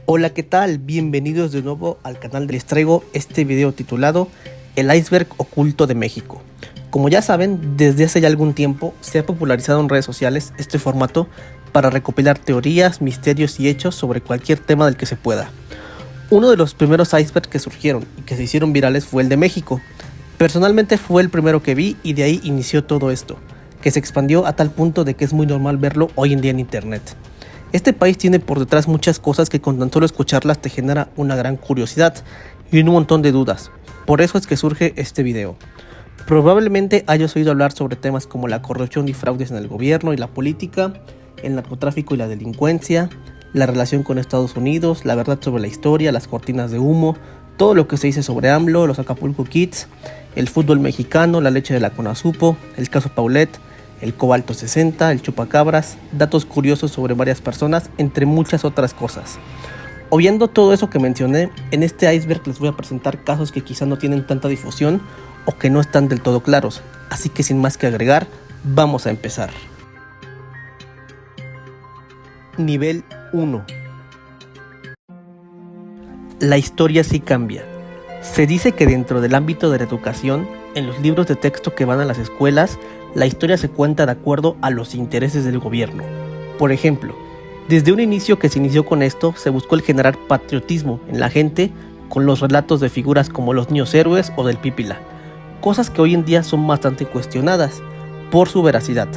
Hola, ¿qué tal? Bienvenidos de nuevo al canal. Les traigo este video titulado El iceberg oculto de México. Como ya saben, desde hace ya algún tiempo se ha popularizado en redes sociales este formato para recopilar teorías, misterios y hechos sobre cualquier tema del que se pueda. Uno de los primeros icebergs que surgieron y que se hicieron virales fue el de México. Personalmente fue el primero que vi y de ahí inició todo esto, que se expandió a tal punto de que es muy normal verlo hoy en día en internet. Este país tiene por detrás muchas cosas que con tan solo escucharlas te genera una gran curiosidad y un montón de dudas. Por eso es que surge este video. Probablemente hayas oído hablar sobre temas como la corrupción y fraudes en el gobierno y la política, el narcotráfico y la delincuencia, la relación con Estados Unidos, la verdad sobre la historia, las cortinas de humo, todo lo que se dice sobre AMLO, los Acapulco Kids, el fútbol mexicano, la leche de la Conasupo, el caso Paulette, el cobalto 60, el chupacabras, datos curiosos sobre varias personas, entre muchas otras cosas. Obviando todo eso que mencioné, en este iceberg les voy a presentar casos que quizá no tienen tanta difusión o que no están del todo claros. Así que sin más que agregar, vamos a empezar. Nivel 1. La historia sí cambia. Se dice que dentro del ámbito de la educación, en los libros de texto que van a las escuelas, la historia se cuenta de acuerdo a los intereses del gobierno. Por ejemplo, desde un inicio que se inició con esto, se buscó el generar patriotismo en la gente con los relatos de figuras como los niños héroes o del Pípila, cosas que hoy en día son bastante cuestionadas por su veracidad.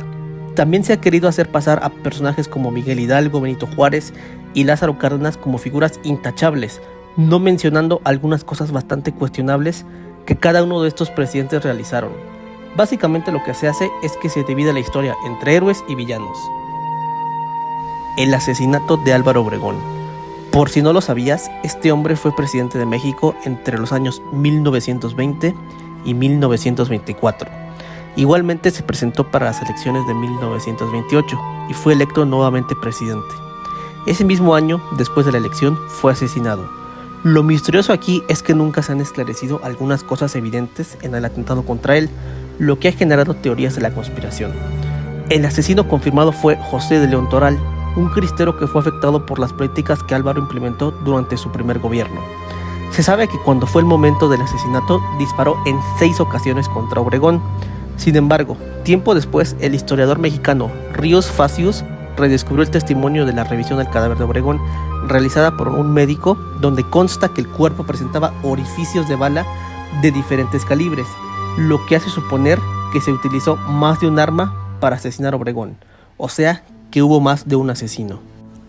También se ha querido hacer pasar a personajes como Miguel Hidalgo, Benito Juárez y Lázaro Cárdenas como figuras intachables, no mencionando algunas cosas bastante cuestionables que cada uno de estos presidentes realizaron. Básicamente lo que se hace es que se divide la historia entre héroes y villanos. El asesinato de Álvaro Obregón. Por si no lo sabías, este hombre fue presidente de México entre los años 1920 y 1924. Igualmente se presentó para las elecciones de 1928 y fue electo nuevamente presidente. Ese mismo año, después de la elección, fue asesinado. Lo misterioso aquí es que nunca se han esclarecido algunas cosas evidentes en el atentado contra él, lo que ha generado teorías de la conspiración. El asesino confirmado fue José de León Toral, un cristero que fue afectado por las políticas que Álvaro implementó durante su primer gobierno. Se sabe que cuando fue el momento del asesinato disparó en 6 ocasiones contra Obregón. Sin embargo, tiempo después, el historiador mexicano Ríos Facius redescubrió el testimonio de la revisión del cadáver de Obregón realizada por un médico, donde consta que el cuerpo presentaba orificios de bala de diferentes calibres, lo que hace suponer que se utilizó más de un arma para asesinar a Obregón, o sea, que hubo más de un asesino.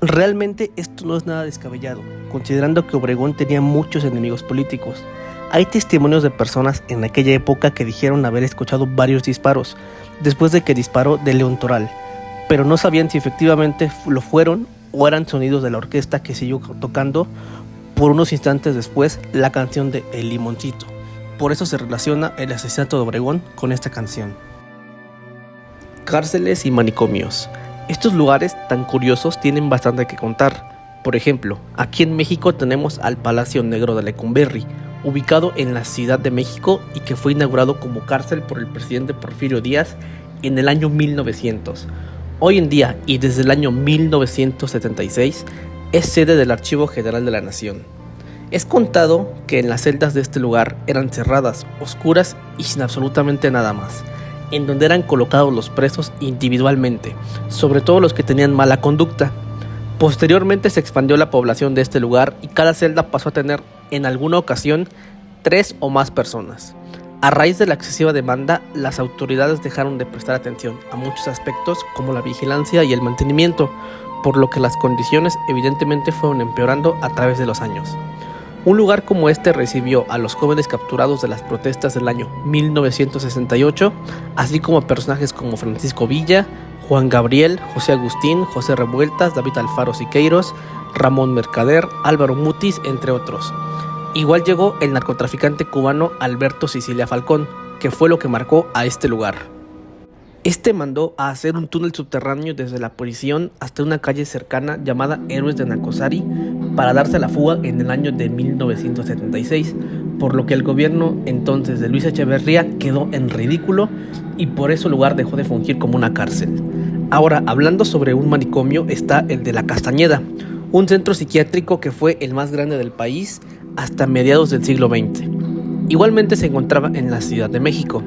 Realmente esto no es nada descabellado, considerando que Obregón tenía muchos enemigos políticos. Hay testimonios de personas en aquella época que dijeron haber escuchado varios disparos después de que disparó de León Toral, pero no sabían si efectivamente lo fueron o eran sonidos de la orquesta que siguió tocando por unos instantes después la canción de El Limoncito. Por eso se relaciona el asesinato de Obregón con esta canción. Cárceles y manicomios. Estos lugares tan curiosos tienen bastante que contar. Por ejemplo, aquí en México tenemos al Palacio Negro de Lecumberri, ubicado en la Ciudad de México y que fue inaugurado como cárcel por el presidente Porfirio Díaz en el año 1900. Hoy en día y desde el año 1976 es sede del Archivo General de la Nación. Es contado que en las celdas de este lugar eran cerradas, oscuras y sin absolutamente nada más, en donde eran colocados los presos individualmente, sobre todo los que tenían mala conducta. Posteriormente se expandió la población de este lugar y cada celda pasó a tener en alguna ocasión 3 o más personas. A raíz de la excesiva demanda, las autoridades dejaron de prestar atención a muchos aspectos como la vigilancia y el mantenimiento, por lo que las condiciones evidentemente fueron empeorando a través de los años. Un lugar como este recibió a los jóvenes capturados de las protestas del año 1968, así como a personajes como Francisco Villa, Juan Gabriel, José Agustín, José Revueltas, David Alfaro Siqueiros, Ramón Mercader, Álvaro Mutis, entre otros. Igual llegó el narcotraficante cubano Alberto Sicilia Falcón, que fue lo que marcó a este lugar. Este mandó a hacer un túnel subterráneo desde la prisión hasta una calle cercana llamada Héroes de Nacosari para darse la fuga en el año de 1976, por lo que el gobierno entonces de Luis Echeverría quedó en ridículo y por eso el lugar dejó de fungir como una cárcel. Ahora, hablando sobre un manicomio, está el de La Castañeda, un centro psiquiátrico que fue el más grande del país hasta mediados del siglo XX. Igualmente se encontraba en la Ciudad de México.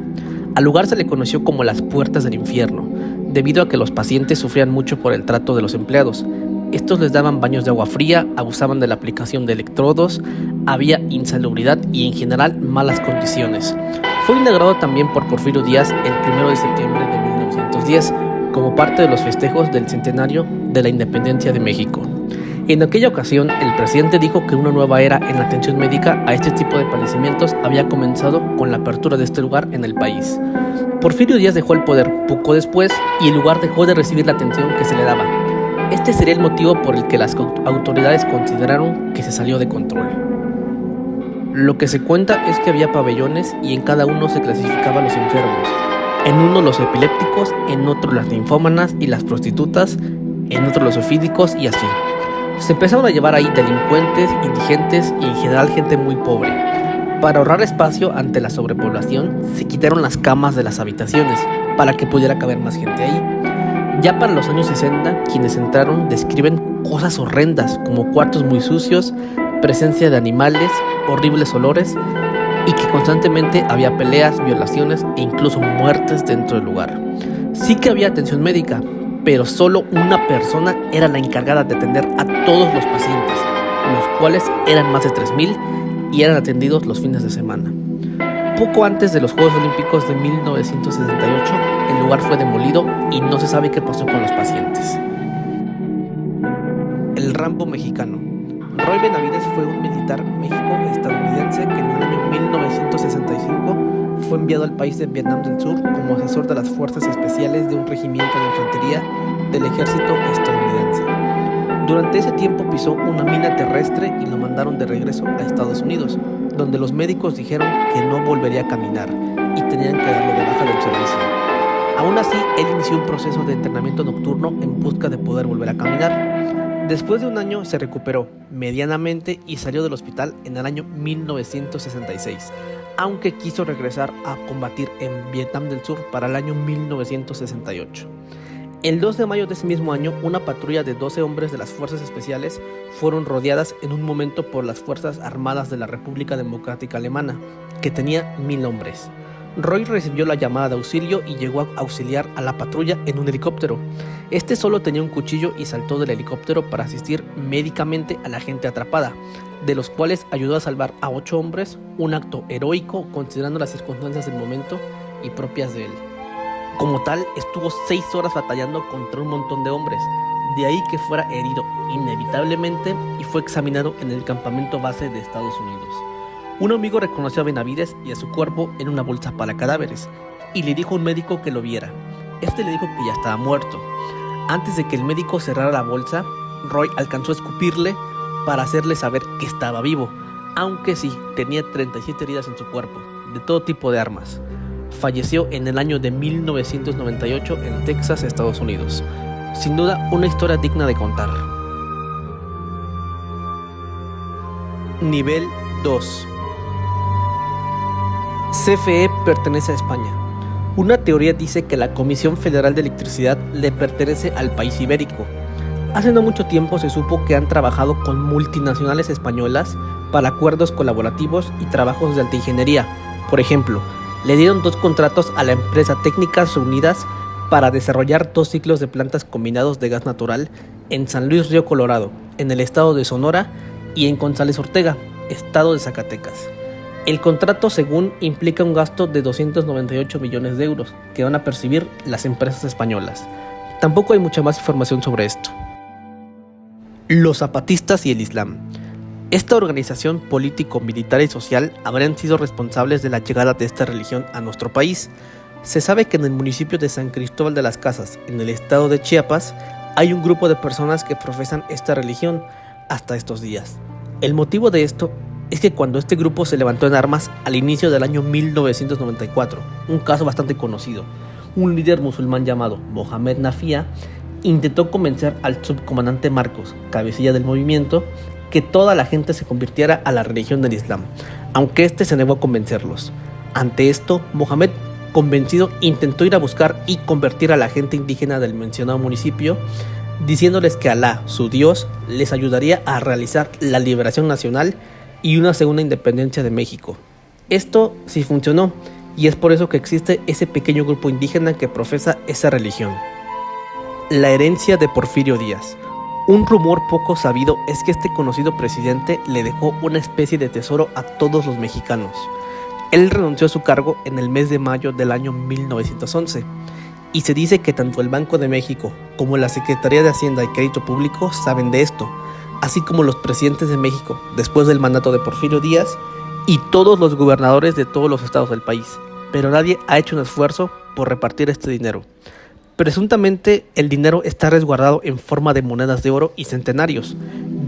Al lugar se le conoció como las puertas del infierno, debido a que los pacientes sufrían mucho por el trato de los empleados. Estos les daban baños de agua fría, abusaban de la aplicación de electrodos, había insalubridad y en general malas condiciones. Fue inaugurado también por Porfirio Díaz el 1 de septiembre de 1910, como parte de los festejos del centenario de la independencia de México. En aquella ocasión, el presidente dijo que una nueva era en la atención médica a este tipo de padecimientos había comenzado con la apertura de este lugar en el país. Porfirio Díaz dejó el poder poco después y el lugar dejó de recibir la atención que se le daba. Este sería el motivo por el que las autoridades consideraron que se salió de control. Lo que se cuenta es que había pabellones y en cada uno se clasificaban los enfermos. En uno los epilépticos, en otro las linfómanas y las prostitutas, en otro los ofídicos y así. Se empezaron a llevar ahí delincuentes, indigentes y en general gente muy pobre. Para ahorrar espacio ante la sobrepoblación, se quitaron las camas de las habitaciones para que pudiera caber más gente ahí. Ya para los años 60, quienes entraron describen cosas horrendas como cuartos muy sucios, presencia de animales, horribles olores y que constantemente había peleas, violaciones e incluso muertes dentro del lugar. Sí que había atención médica, pero solo una persona era la encargada de atender a todos los pacientes, los cuales eran más de 3,000 y eran atendidos los fines de semana. Poco antes de los Juegos Olímpicos de 1968, el lugar fue demolido y no se sabe qué pasó con los pacientes. El Rambo mexicano. Roy Benavides fue un militar México-estadounidense que en el año 1965 fue enviado al país de Vietnam del Sur como asesor de las fuerzas especiales de un regimiento de infantería del ejército estadounidense. Durante ese tiempo pisó una mina terrestre y lo mandaron de regreso a Estados Unidos, donde los médicos dijeron que no volvería a caminar y tenían que darlo de baja del servicio. Aún así, él inició un proceso de entrenamiento nocturno en busca de poder volver a caminar. Después de un año se recuperó medianamente y salió del hospital en el año 1966, aunque quiso regresar a combatir en Vietnam del Sur para el año 1968. El 2 de mayo de ese mismo año, una patrulla de 12 hombres de las Fuerzas Especiales fueron rodeadas en un momento por las Fuerzas Armadas de la República Democrática Alemana, que tenía 1,000 hombres. Roy recibió la llamada de auxilio y llegó a auxiliar a la patrulla en un helicóptero. Este solo tenía un cuchillo y saltó del helicóptero para asistir médicamente a la gente atrapada, de los cuales ayudó a salvar a 8 hombres, un acto heroico considerando las circunstancias del momento y propias de él. Como tal, estuvo 6 horas batallando contra un montón de hombres, de ahí que fuera herido inevitablemente y fue examinado en el campamento base de Estados Unidos. Un amigo reconoció a Benavides y a su cuerpo en una bolsa para cadáveres y le dijo a un médico que lo viera. Este le dijo que ya estaba muerto. Antes de que el médico cerrara la bolsa, Roy alcanzó a escupirle para hacerle saber que estaba vivo, aunque sí, tenía 37 heridas en su cuerpo, de todo tipo de armas. Falleció en el año de 1998 en Texas, Estados Unidos. Sin duda, una historia digna de contar. Nivel 2. CFE pertenece a España. Una teoría dice que la Comisión Federal de Electricidad le pertenece al país ibérico. Hace no mucho tiempo se supo que han trabajado con multinacionales españolas para acuerdos colaborativos y trabajos de alta ingeniería. Por ejemplo, le dieron 2 contratos a la empresa Técnicas Reunidas para desarrollar 2 ciclos de plantas combinados de gas natural en San Luis Río Colorado, en el estado de Sonora, y en González Ortega, estado de Zacatecas. El contrato, según, implica un gasto de 298 millones de euros que van a percibir las empresas españolas. Tampoco hay mucha más información sobre esto. Los zapatistas y el Islam. Esta organización político-militar y social habrían sido responsables de la llegada de esta religión a nuestro país. Se sabe que en el municipio de San Cristóbal de las Casas, en el estado de Chiapas, hay un grupo de personas que profesan esta religión hasta estos días. El motivo de esto es que cuando este grupo se levantó en armas al inicio del año 1994, un caso bastante conocido, un líder musulmán llamado Mohamed Nafia intentó convencer al subcomandante Marcos, cabecilla del movimiento, que toda la gente se convirtiera a la religión del Islam, aunque este se negó a convencerlos. Ante esto, Mohamed, convencido, intentó ir a buscar y convertir a la gente indígena del mencionado municipio diciéndoles que Alá, su Dios, les ayudaría a realizar la liberación nacional y una segunda independencia de México. Esto sí funcionó, y es por eso que existe ese pequeño grupo indígena que profesa esa religión. La herencia de Porfirio Díaz. Un rumor poco sabido es que este conocido presidente le dejó una especie de tesoro a todos los mexicanos. Él renunció a su cargo en el mes de mayo del año 1911, y se dice que tanto el Banco de México como la Secretaría de Hacienda y Crédito Público saben de esto, así como los presidentes de México después del mandato de Porfirio Díaz y todos los gobernadores de todos los estados del país, pero nadie ha hecho un esfuerzo por repartir este dinero. Presuntamente el dinero está resguardado en forma de monedas de oro y centenarios.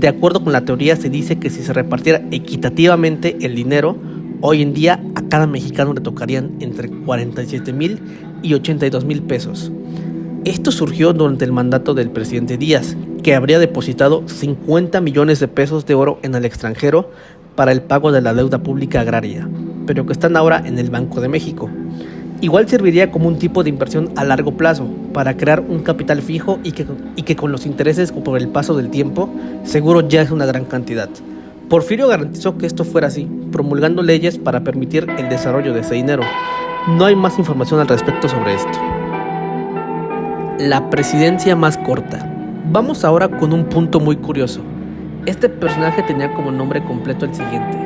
De acuerdo con la teoría, se dice que si se repartiera equitativamente el dinero, hoy en día a cada mexicano le tocarían entre 47,000 y 82,000 pesos. Esto surgió durante el mandato del presidente Díaz, que habría depositado 50 millones de pesos de oro en el extranjero para el pago de la deuda pública agraria, pero que están ahora en el Banco de México. Igual serviría como un tipo de inversión a largo plazo para crear un capital fijo y que con los intereses por el paso del tiempo seguro ya es una gran cantidad. Porfirio garantizó que esto fuera así, promulgando leyes para permitir el desarrollo de ese dinero. No hay más información al respecto sobre esto. La presidencia más corta. Vamos ahora con un punto muy curioso. Este personaje tenía como nombre completo el siguiente: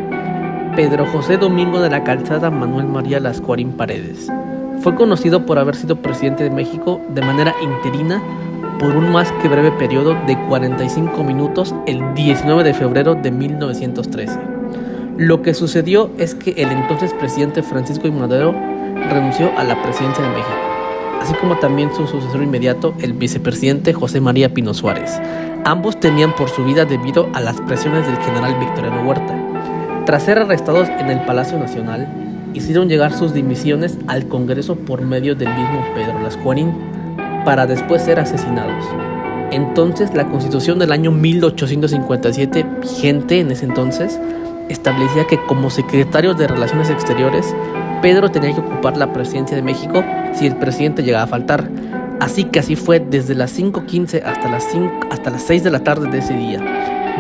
Pedro José Domingo de la Calzada Manuel María Lascuarín Paredes. Fue conocido por haber sido presidente de México de manera interina por un más que breve periodo de 45 minutos el 19 de febrero de 1913. Lo que sucedió es que el entonces presidente Francisco I. Madero renunció a la presidencia de México, así como también su sucesor inmediato, el vicepresidente José María Pino Suárez. Ambos temían por su vida debido a las presiones del general Victoriano Huerta. Tras ser arrestados en el Palacio Nacional, hicieron llegar sus dimisiones al Congreso por medio del mismo Pedro Lascuarín, para después ser asesinados. Entonces, la Constitución del año 1857, vigente en ese entonces, establecía que como secretario de Relaciones Exteriores, Pedro tenía que ocupar la presidencia de México si el presidente llegaba a faltar. Así que así fue desde las 5:15 hasta las 6 de la tarde de ese día,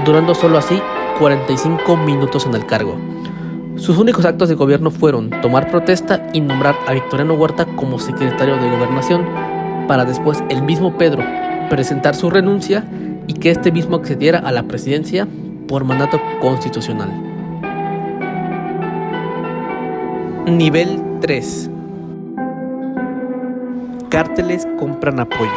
durando solo así 45 minutos en el cargo. Sus únicos actos de gobierno fueron tomar protesta y nombrar a Victoriano Huerta como secretario de Gobernación, para después el mismo Pedro presentar su renuncia y que este mismo accediera a la presidencia por mandato constitucional. Nivel 3. Cárteles compran apoyo.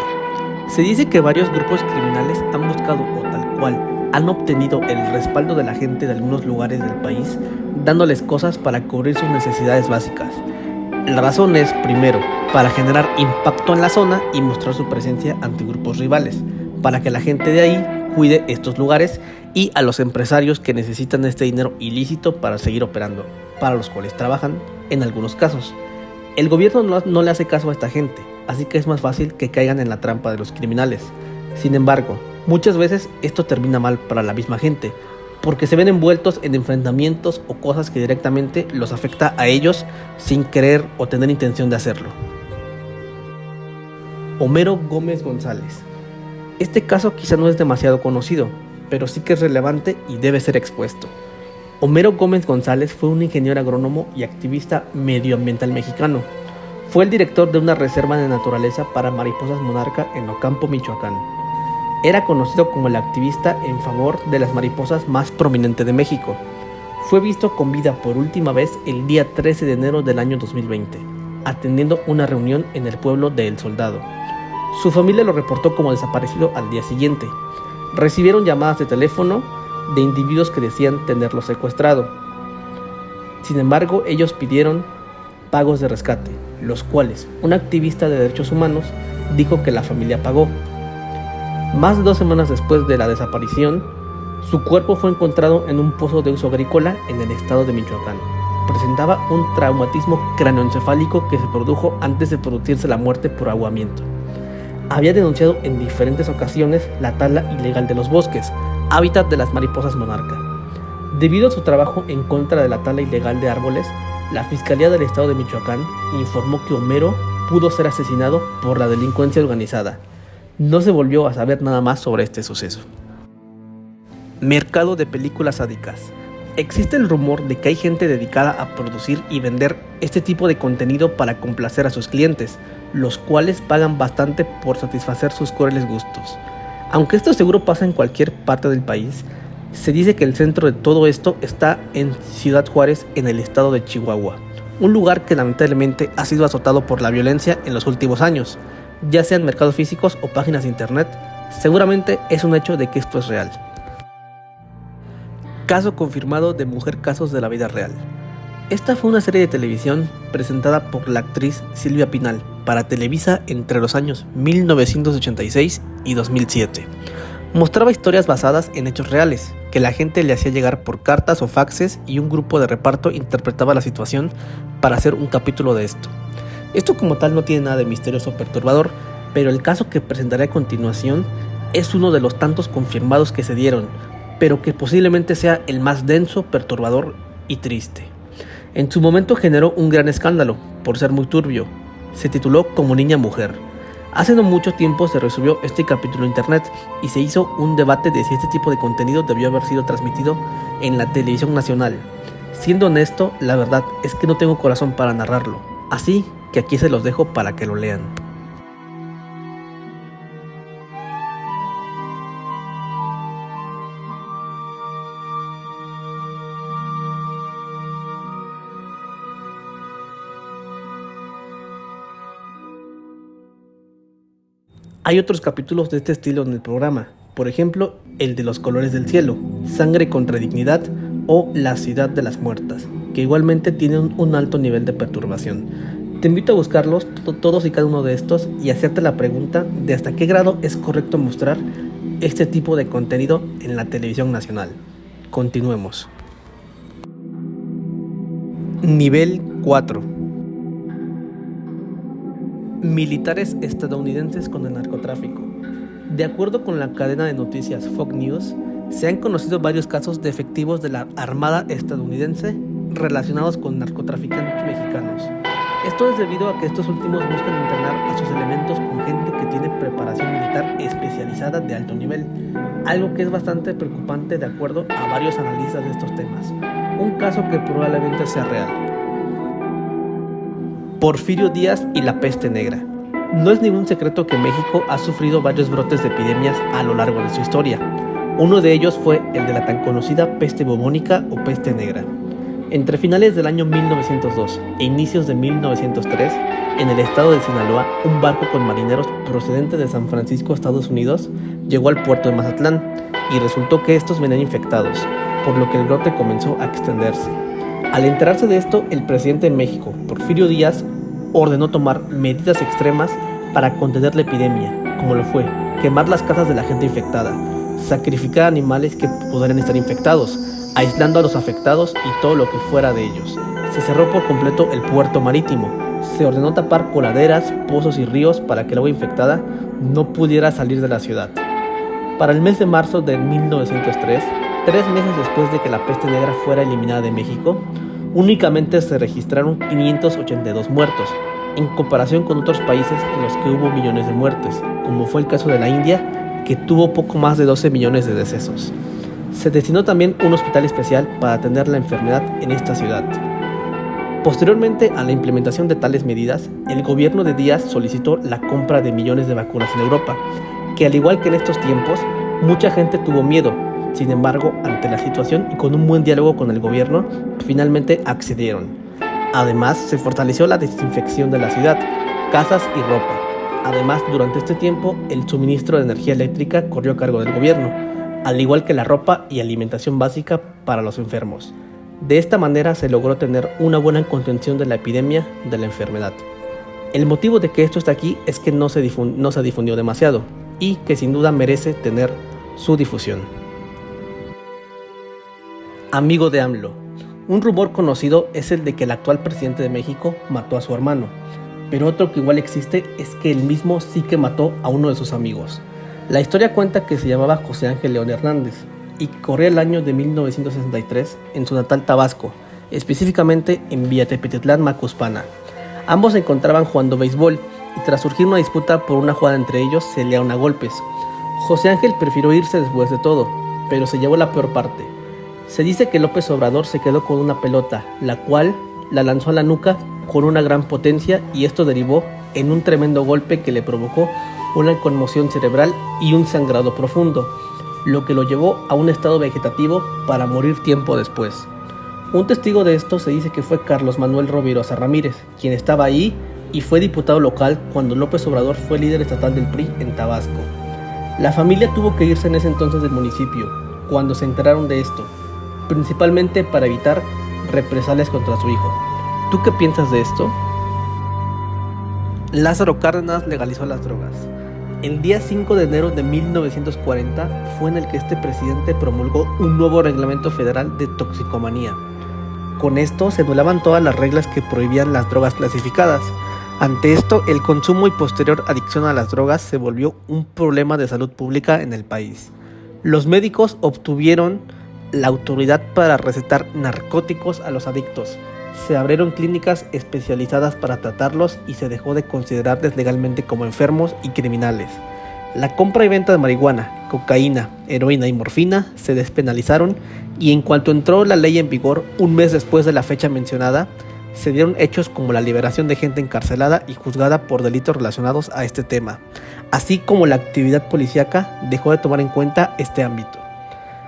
Se dice que varios grupos criminales han buscado o tal cual han obtenido el respaldo de la gente de algunos lugares del país, dándoles cosas para cubrir sus necesidades básicas. La razón es, primero, para generar impacto en la zona y mostrar su presencia ante grupos rivales, para que la gente de ahí cuide estos lugares, y a los empresarios que necesitan este dinero ilícito para seguir operando, para los cuales trabajan en algunos casos. El gobierno no le hace caso a esta gente, así que es más fácil que caigan en la trampa de los criminales. Sin embargo, muchas veces esto termina mal para la misma gente, porque se ven envueltos en enfrentamientos o cosas que directamente los afecta a ellos sin querer o tener intención de hacerlo. Homero Gómez González. Este caso quizá no es demasiado conocido, pero sí que es relevante y debe ser expuesto. Homero Gómez González fue un ingeniero agrónomo y activista medioambiental mexicano. Fue el director de una reserva de naturaleza para mariposas monarca en Ocampo, Michoacán. Era conocido como el activista en favor de las mariposas más prominente de México. Fue visto con vida por última vez el día 13 de enero del año 2020, atendiendo una reunión en el pueblo de El Soldado. Su familia lo reportó como desaparecido al día siguiente. Recibieron llamadas de teléfono de individuos que decían tenerlo secuestrado. Sin embargo, ellos pidieron pagos de rescate, los cuales un activista de derechos humanos dijo que la familia pagó. Más de 2 semanas después de la desaparición, su cuerpo fue encontrado en un pozo de uso agrícola en el estado de Michoacán. Presentaba un traumatismo cráneoencefálico que se produjo antes de producirse la muerte por ahogamiento. Había denunciado en diferentes ocasiones la tala ilegal de los bosques, hábitat de las mariposas monarca. Debido a su trabajo en contra de la tala ilegal de árboles, la Fiscalía del Estado de Michoacán informó que Homero pudo ser asesinado por la delincuencia organizada. No se volvió a saber nada más sobre este suceso. Mercado de películas sádicas. Existe el rumor de que hay gente dedicada a producir y vender este tipo de contenido para complacer a sus clientes, los cuales pagan bastante por satisfacer sus crueles gustos. Aunque esto seguro pasa en cualquier parte del país, se dice que el centro de todo esto está en Ciudad Juárez, en el estado de Chihuahua, un lugar que lamentablemente ha sido azotado por la violencia en los últimos años, ya sean mercados físicos o páginas de internet. Seguramente es un hecho de que esto es real. Caso confirmado de Mujer Casos de la vida real. Esta fue una serie de televisión presentada por la actriz Silvia Pinal para Televisa entre los años 1986 y 2007. Mostraba historias basadas en hechos reales, que la gente le hacía llegar por cartas o faxes y un grupo de reparto interpretaba la situación para hacer un capítulo de esto. Esto como tal no tiene nada de misterioso o perturbador, pero el caso que presentaré a continuación es uno de los tantos confirmados que se dieron, pero que posiblemente sea el más denso, perturbador y triste. En su momento generó un gran escándalo, por ser muy turbio. Se tituló Como Niña Mujer. Hace no mucho tiempo se resubió este capítulo en internet y se hizo un debate de si este tipo de contenido debió haber sido transmitido en la televisión nacional. Siendo honesto, la verdad es que no tengo corazón para narrarlo, así que aquí se los dejo para que lo lean. Hay otros capítulos de este estilo en el programa, por ejemplo, el de Los colores del cielo, Sangre contra dignidad o La ciudad de las muertas, que igualmente tienen un alto nivel de perturbación. Te invito a buscarlos, todos y cada uno de estos, y hacerte la pregunta de hasta qué grado es correcto mostrar este tipo de contenido en la televisión nacional. Continuemos. Nivel 4. Militares estadounidenses con el narcotráfico. De acuerdo con la cadena de noticias Fox News, se han conocido varios casos de efectivos de la Armada estadounidense relacionados con narcotraficantes mexicanos. Esto es debido a que estos últimos buscan internar a sus elementos con gente que tiene preparación militar especializada de alto nivel, algo que es bastante preocupante de acuerdo a varios analistas de estos temas. Un caso que probablemente sea real. Porfirio Díaz y la peste negra. No es ningún secreto que México ha sufrido varios brotes de epidemias a lo largo de su historia. Uno de ellos fue el de la tan conocida peste bubónica o peste negra. Entre finales del año 1902 e inicios de 1903, en el estado de Sinaloa, un barco con marineros procedente de San Francisco, Estados Unidos, llegó al puerto de Mazatlán y resultó que estos venían infectados, por lo que el brote comenzó a extenderse. Al enterarse de esto, el presidente de México, Porfirio Díaz, ordenó tomar medidas extremas para contener la epidemia, como lo fue quemar las casas de la gente infectada, sacrificar animales que podrían estar infectados, aislando a los afectados y todo lo que fuera de ellos. Se cerró por completo el puerto marítimo, se ordenó tapar coladeras, pozos y ríos para que el agua infectada no pudiera salir de la ciudad. Para el mes de marzo de 1903, 3 meses después de que la peste negra fuera eliminada de México, únicamente se registraron 582 muertos, en comparación con otros países en los que hubo millones de muertes, como fue el caso de la India, que tuvo poco más de 12 millones de decesos. Se destinó también un hospital especial para atender la enfermedad en esta ciudad. Posteriormente a la implementación de tales medidas, el gobierno de Díaz solicitó la compra de millones de vacunas en Europa, que al igual que en estos tiempos, mucha gente tuvo miedo. Sin embargo, ante la situación y con un buen diálogo con el gobierno, finalmente accedieron. Además, se fortaleció la desinfección de la ciudad, casas y ropa. Además, durante este tiempo, el suministro de energía eléctrica corrió a cargo del gobierno, al igual que la ropa y alimentación básica para los enfermos. De esta manera se logró tener una buena contención de la epidemia de la enfermedad. El motivo de que esto esté aquí es que no se difundió demasiado y que sin duda merece tener su difusión. Amigo de AMLO. Un rumor conocido es el de que el actual presidente de México mató a su hermano, pero otro que igual existe es que él mismo sí que mató a uno de sus amigos. La historia cuenta que se llamaba José Ángel León Hernández y corría el año de 1963 en su natal Tabasco, específicamente en Villa Tepetitlán, Macuspana. Ambos se encontraban jugando béisbol y tras surgir una disputa por una jugada entre ellos se liaron a golpes. José Ángel prefirió irse después de todo, pero se llevó la peor parte. Se dice que López Obrador se quedó con una pelota, la cual la lanzó a la nuca con una gran potencia y esto derivó en un tremendo golpe que le provocó una conmoción cerebral y un sangrado profundo, lo que lo llevó a un estado vegetativo para morir tiempo después. Un testigo de esto se dice que fue Carlos Manuel Rovirosa Ramírez, quien estaba ahí y fue diputado local cuando López Obrador fue líder estatal del PRI en Tabasco. La familia tuvo que irse en ese entonces del municipio, cuando se enteraron de esto, principalmente para evitar represalias contra su hijo. ¿Tú qué piensas de esto? Lázaro Cárdenas legalizó las drogas. El día 5 de enero de 1940 fue en el que este presidente promulgó un nuevo reglamento federal de toxicomanía. Con esto se anulaban todas las reglas que prohibían las drogas clasificadas. Ante esto, el consumo y posterior adicción a las drogas se volvió un problema de salud pública en el país. Los médicos obtuvieron la autoridad para recetar narcóticos a los adictos. Se abrieron clínicas especializadas para tratarlos y se dejó de considerarles legalmente como enfermos y criminales. La compra y venta de marihuana, cocaína, heroína y morfina se despenalizaron y en cuanto entró la ley en vigor, un mes después de la fecha mencionada, se dieron hechos como la liberación de gente encarcelada y juzgada por delitos relacionados a este tema, así como la actividad policíaca dejó de tomar en cuenta este ámbito.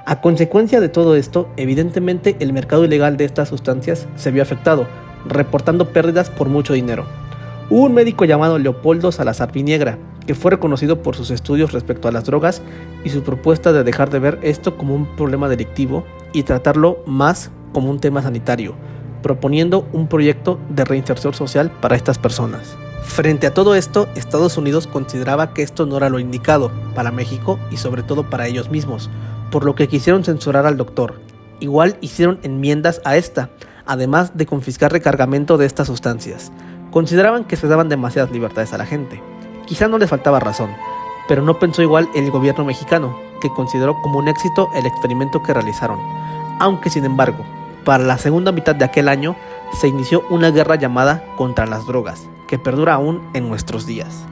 A consecuencia de todo esto, evidentemente el mercado ilegal de estas sustancias se vio afectado, reportando pérdidas por mucho dinero. Hubo un médico llamado Leopoldo Salazar Viniegra, que fue reconocido por sus estudios respecto a las drogas y su propuesta de dejar de ver esto como un problema delictivo y tratarlo más como un tema sanitario, proponiendo un proyecto de reinserción social para estas personas. Frente a todo esto, Estados Unidos consideraba que esto no era lo indicado para México y sobre todo para ellos mismos, por lo que quisieron censurar al doctor. Igual hicieron enmiendas a esta, además de confiscar recargamento de estas sustancias. Consideraban que se daban demasiadas libertades a la gente. Quizá no les faltaba razón, pero no pensó igual el gobierno mexicano, que consideró como un éxito el experimento que realizaron. Aunque sin embargo, para la segunda mitad de aquel año, se inició una guerra llamada contra las drogas, que perdura aún en nuestros días.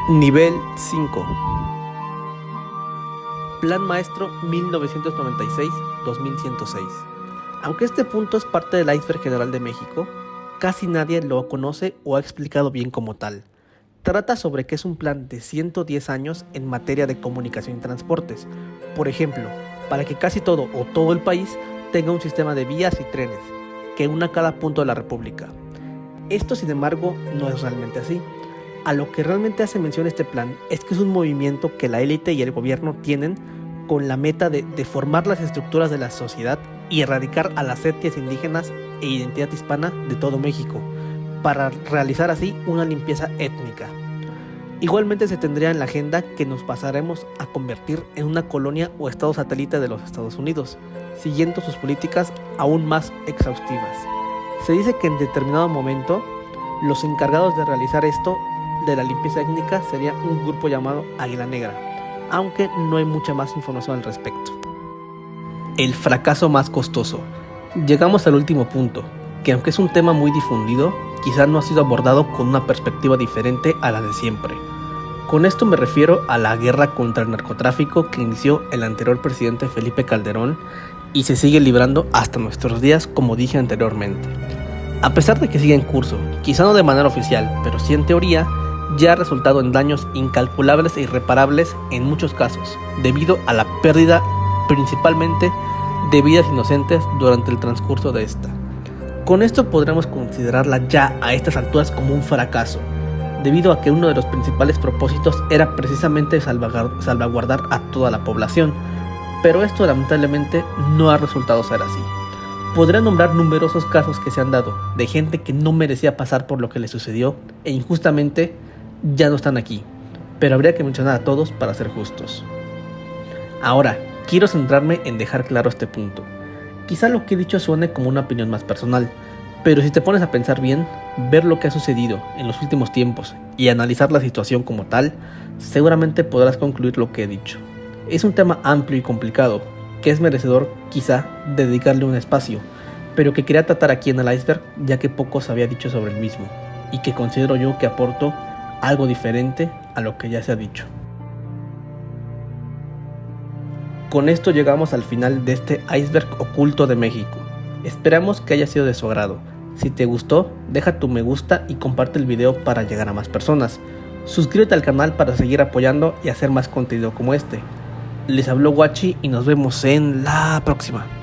Nivel 5. Plan Maestro 1996-2106. Aunque este punto es parte del iceberg general de México, casi nadie lo conoce o ha explicado bien como tal. Trata sobre que es un plan de 110 años en materia de comunicación y transportes. Por ejemplo, para que casi todo o todo el país tenga un sistema de vías y trenes, que una cada punto de la República. Esto, sin embargo, no es realmente así. A lo que realmente hace mención este plan es que es un movimiento que la élite y el gobierno tienen con la meta de deformar las estructuras de la sociedad y erradicar a las etnias indígenas e identidad hispana de todo México, para realizar así una limpieza étnica. Igualmente se tendría en la agenda que nos pasaremos a convertir en una colonia o estado satélite de los Estados Unidos, siguiendo sus políticas aún más exhaustivas. Se dice que en determinado momento los encargados de realizar esto de la limpieza étnica sería un grupo llamado Águila Negra, aunque no hay mucha más información al respecto. El fracaso más costoso. Llegamos al último punto, que aunque es un tema muy difundido, quizás no ha sido abordado con una perspectiva diferente a la de siempre. Con esto me refiero a la guerra contra el narcotráfico que inició el anterior presidente Felipe Calderón y se sigue librando hasta nuestros días, como dije anteriormente. A pesar de que sigue en curso, quizá no de manera oficial, pero sí en teoría, ya ha resultado en daños incalculables e irreparables en muchos casos, debido a la pérdida principalmente de vidas inocentes durante el transcurso de esta. Con esto podremos considerarla ya a estas alturas como un fracaso, debido a que uno de los principales propósitos era precisamente salvaguardar a toda la población, pero esto lamentablemente no ha resultado ser así. Podría nombrar numerosos casos que se han dado de gente que no merecía pasar por lo que le sucedió e injustamente ya no están aquí, pero habría que mencionar a todos para ser justos. Ahora, quiero centrarme en dejar claro este punto. Quizá lo que he dicho suene como una opinión más personal, pero si te pones a pensar bien, ver lo que ha sucedido en los últimos tiempos y analizar la situación como tal, seguramente podrás concluir lo que he dicho. Es un tema amplio y complicado, que es merecedor quizá de dedicarle un espacio, pero que quería tratar aquí en el iceberg ya que poco se había dicho sobre el mismo, y que considero yo que aporto algo diferente a lo que ya se ha dicho. Con esto llegamos al final de este iceberg oculto de México. Esperamos que haya sido de su agrado. Si te gustó, deja tu me gusta y comparte el video para llegar a más personas. Suscríbete al canal para seguir apoyando y hacer más contenido como este. Les habló Guachi y nos vemos en la próxima.